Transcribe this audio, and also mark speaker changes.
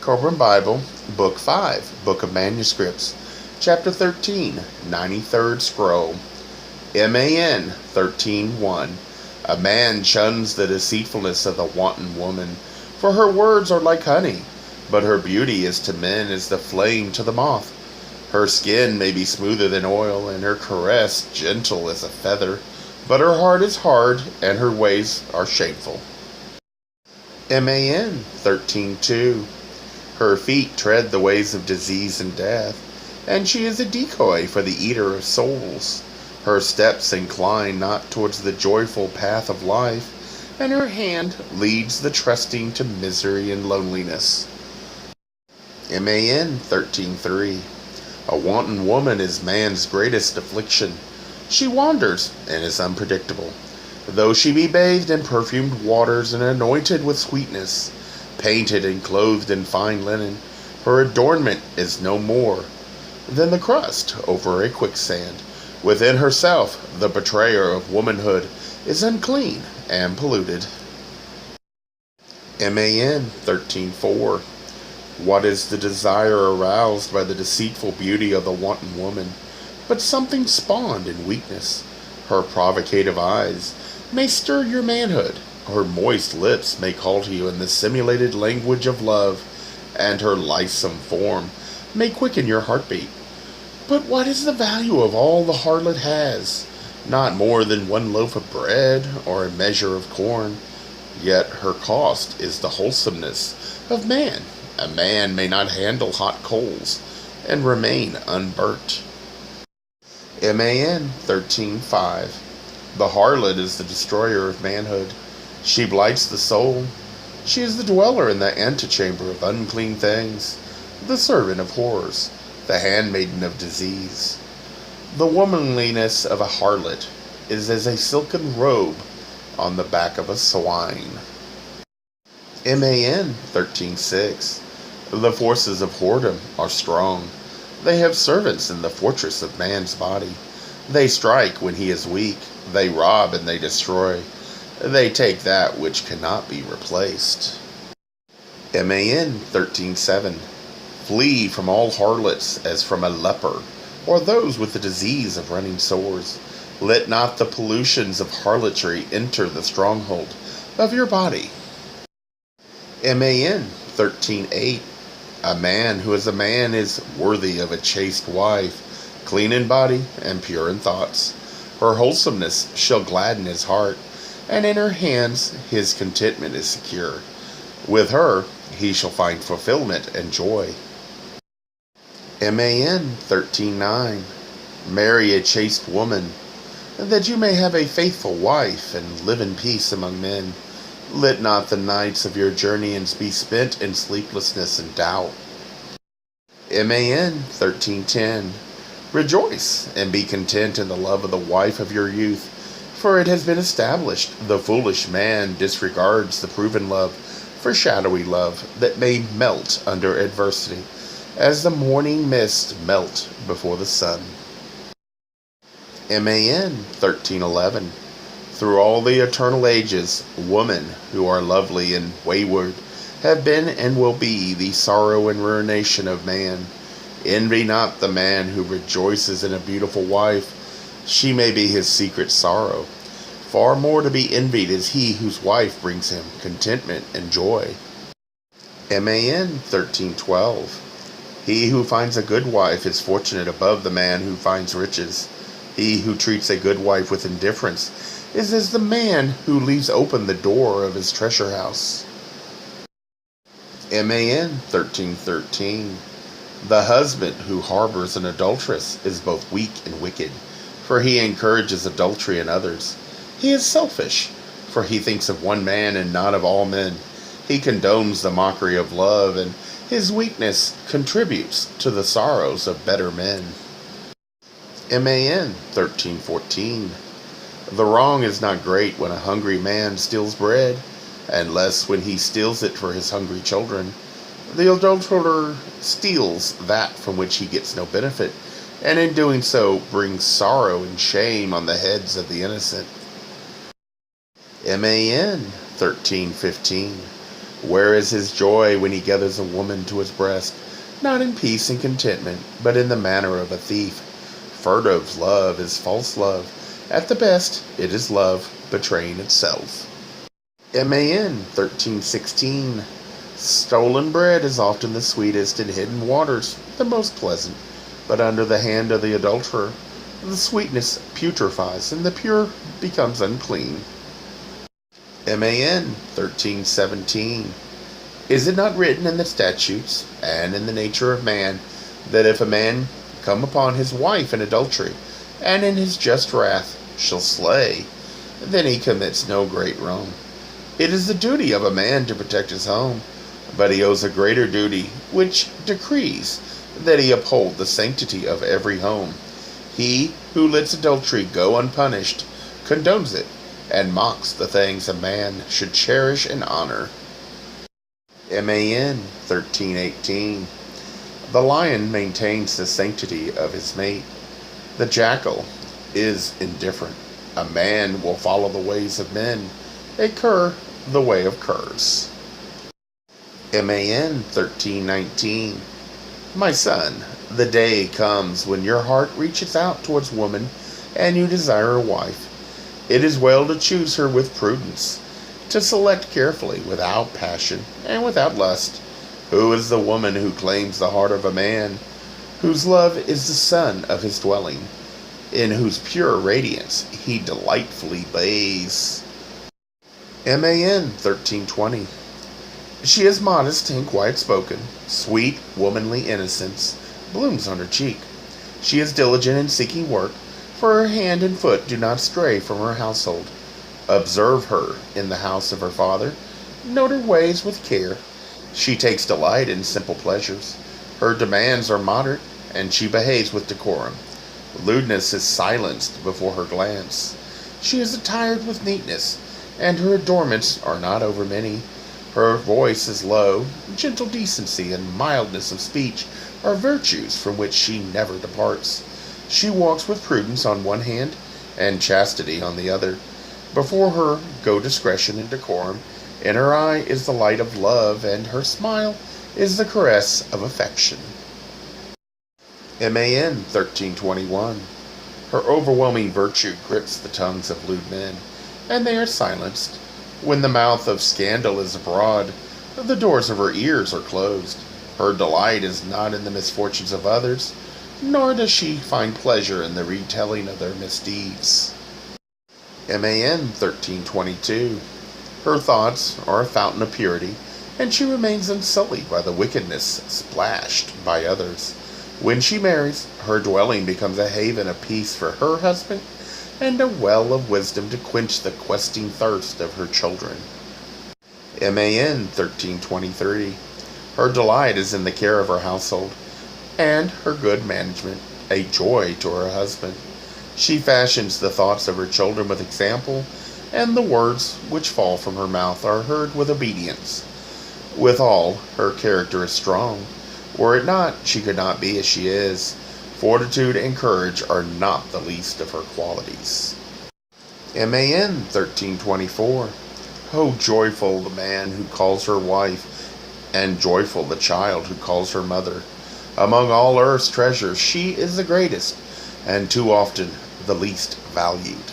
Speaker 1: Kolbrin Bible, Book 5, Book of Manuscripts, Chapter 13, 93rd Scroll. MAN 13:1. A man shuns the deceitfulness of the wanton woman, for her words are like honey, but her beauty is to men as the flame to the moth. Her skin may be smoother than oil, and her caress gentle as a feather, but her heart is hard, and her ways are shameful. MAN 13:2. Her feet tread the ways of disease and death, and she is a decoy for the eater of souls. Her steps incline not towards the joyful path of life, and her hand leads the trusting to misery and loneliness. MAN 13:3. A wanton woman is man's greatest affliction. She wanders and is unpredictable. Though she be bathed in perfumed waters and anointed with sweetness, painted and clothed in fine linen, her adornment is no more than the crust over a quicksand. Within herself, the betrayer of womanhood is unclean and polluted. MAN 13:4. What is the desire aroused by the deceitful beauty of the wanton woman, but something spawned in weakness? Her provocative eyes may stir your manhood, her moist lips may call to you in the simulated language of love, and her lithesome form may quicken your heartbeat. But what is the value of all the harlot has? Not more than one loaf of bread or a measure of corn. Yet her cost is the wholesomeness of man. A man may not handle hot coals and remain unburnt. MAN 13:5. The harlot is the destroyer of manhood. She blights the soul. She is the dweller in the antechamber of unclean things, the servant of horrors, the handmaiden of disease. The womanliness of a harlot is as a silken robe on the back of a swine. MAN 13:6. The forces of whoredom are strong. They have servants in the fortress of man's body. They strike when he is weak. They rob and they destroy. They take that which cannot be replaced. MAN 13:7. Flee from all harlots as from a leper, or those with the disease of running sores. Let not the pollutions of harlotry enter the stronghold of your body. MAN 13:8. A man who is a man is worthy of a chaste wife, clean in body and pure in thoughts. Her wholesomeness shall gladden his heart, and in her hands his contentment is secure. With her he shall find fulfillment and joy. MAN 13:9. Marry a chaste woman, that you may have a faithful wife and live in peace among men. Let not the nights of your journeyings be spent in sleeplessness and doubt. MAN 13:10. Rejoice and be content in the love of the wife of your youth, for it has been established, the foolish man disregards the proven love for shadowy love that may melt under adversity, as the morning mist melt before the sun. MAN 13:11. Through all the eternal ages, women who are lovely and wayward have been and will be the sorrow and ruination of man. Envy not the man who rejoices in a beautiful wife. She may be his secret sorrow. Far more to be envied is he whose wife brings him contentment and joy. MAN 13:12. He who finds a good wife is fortunate above the man who finds riches. He who treats a good wife with indifference is as the man who leaves open the door of his treasure house. MAN 13:13. The husband who harbors an adulteress is both weak and wicked, for he encourages adultery in others. He is selfish, for he thinks of one man and not of all men. He condones the mockery of love, and his weakness contributes to the sorrows of better men. MAN 13:14. The wrong is not great when a hungry man steals bread, and less when he steals it for his hungry children. The adulterer steals that from which he gets no benefit, and in doing so brings sorrow and shame on the heads of the innocent. MAN 13:15. Where is his joy when he gathers a woman to his breast, not in peace and contentment, but in the manner of a thief? Furtive love is false love. At the best, it is love betraying itself. Man 13:16. Stolen bread is often the sweetest, and hidden waters the most pleasant. But under the hand of the adulterer, the sweetness putrefies, and the pure becomes unclean. Man 13:17. Is it not written in the statutes and in the nature of man, that if a man come upon his wife in adultery, and in his just wrath shall slay, then he commits no great wrong? It is the duty of a man to protect his home, but he owes a greater duty, which decrees that he uphold the sanctity of every home. He who lets adultery go unpunished condones it, and mocks the things a man should cherish and honor. Man 13:18. The lion maintains the sanctity of his mate. The jackal is indifferent. A man will follow the ways of men, a cur the way of curs. Man 13:19. My son, the day comes when your heart reaches out towards woman, and you desire a wife. It is well to choose her with prudence, to select carefully, without passion and without lust. Who is the woman who claims the heart of a man, whose love is the sun of his dwelling, in whose pure radiance he delightfully bathes? Man 13:20. She is modest and quiet-spoken. Sweet, womanly innocence blooms on her cheek. She is diligent in seeking work, for her hand and foot do not stray from her household. Observe her in the house of her father. Note her ways with care. She takes delight in simple pleasures. Her demands are moderate, and she behaves with decorum. Lewdness is silenced before her glance. She is attired with neatness, and her adornments are not over many. Her voice is low. Gentle decency and mildness of speech are virtues from which she never departs. She walks with prudence on one hand, and chastity on the other. Before her go discretion and decorum. In her eye is the light of love, and her smile is the caress of affection. Man 13:21. Her overwhelming virtue grips the tongues of lewd men, and they are silenced. When the mouth of scandal is abroad, the doors of her ears are closed. Her delight is not in the misfortunes of others, nor does she find pleasure in the retelling of their misdeeds. Man 13:22. Her thoughts are a fountain of purity, and she remains unsullied by the wickedness splashed by others. When she marries, her dwelling becomes a haven of peace for her husband, and a well of wisdom to quench the questing thirst of her children. Man 13:23. Her delight is in the care of her household, and her good management, a joy to her husband. She fashions the thoughts of her children with example, and the words which fall from her mouth are heard with obedience. Withal, her character is strong. Were it not, she could not be as she is. Fortitude and courage are not the least of her qualities. Man 13:24. Oh, joyful the man who calls her wife, and joyful the child who calls her mother. Among all earth's treasures, she is the greatest, and too often the least valued.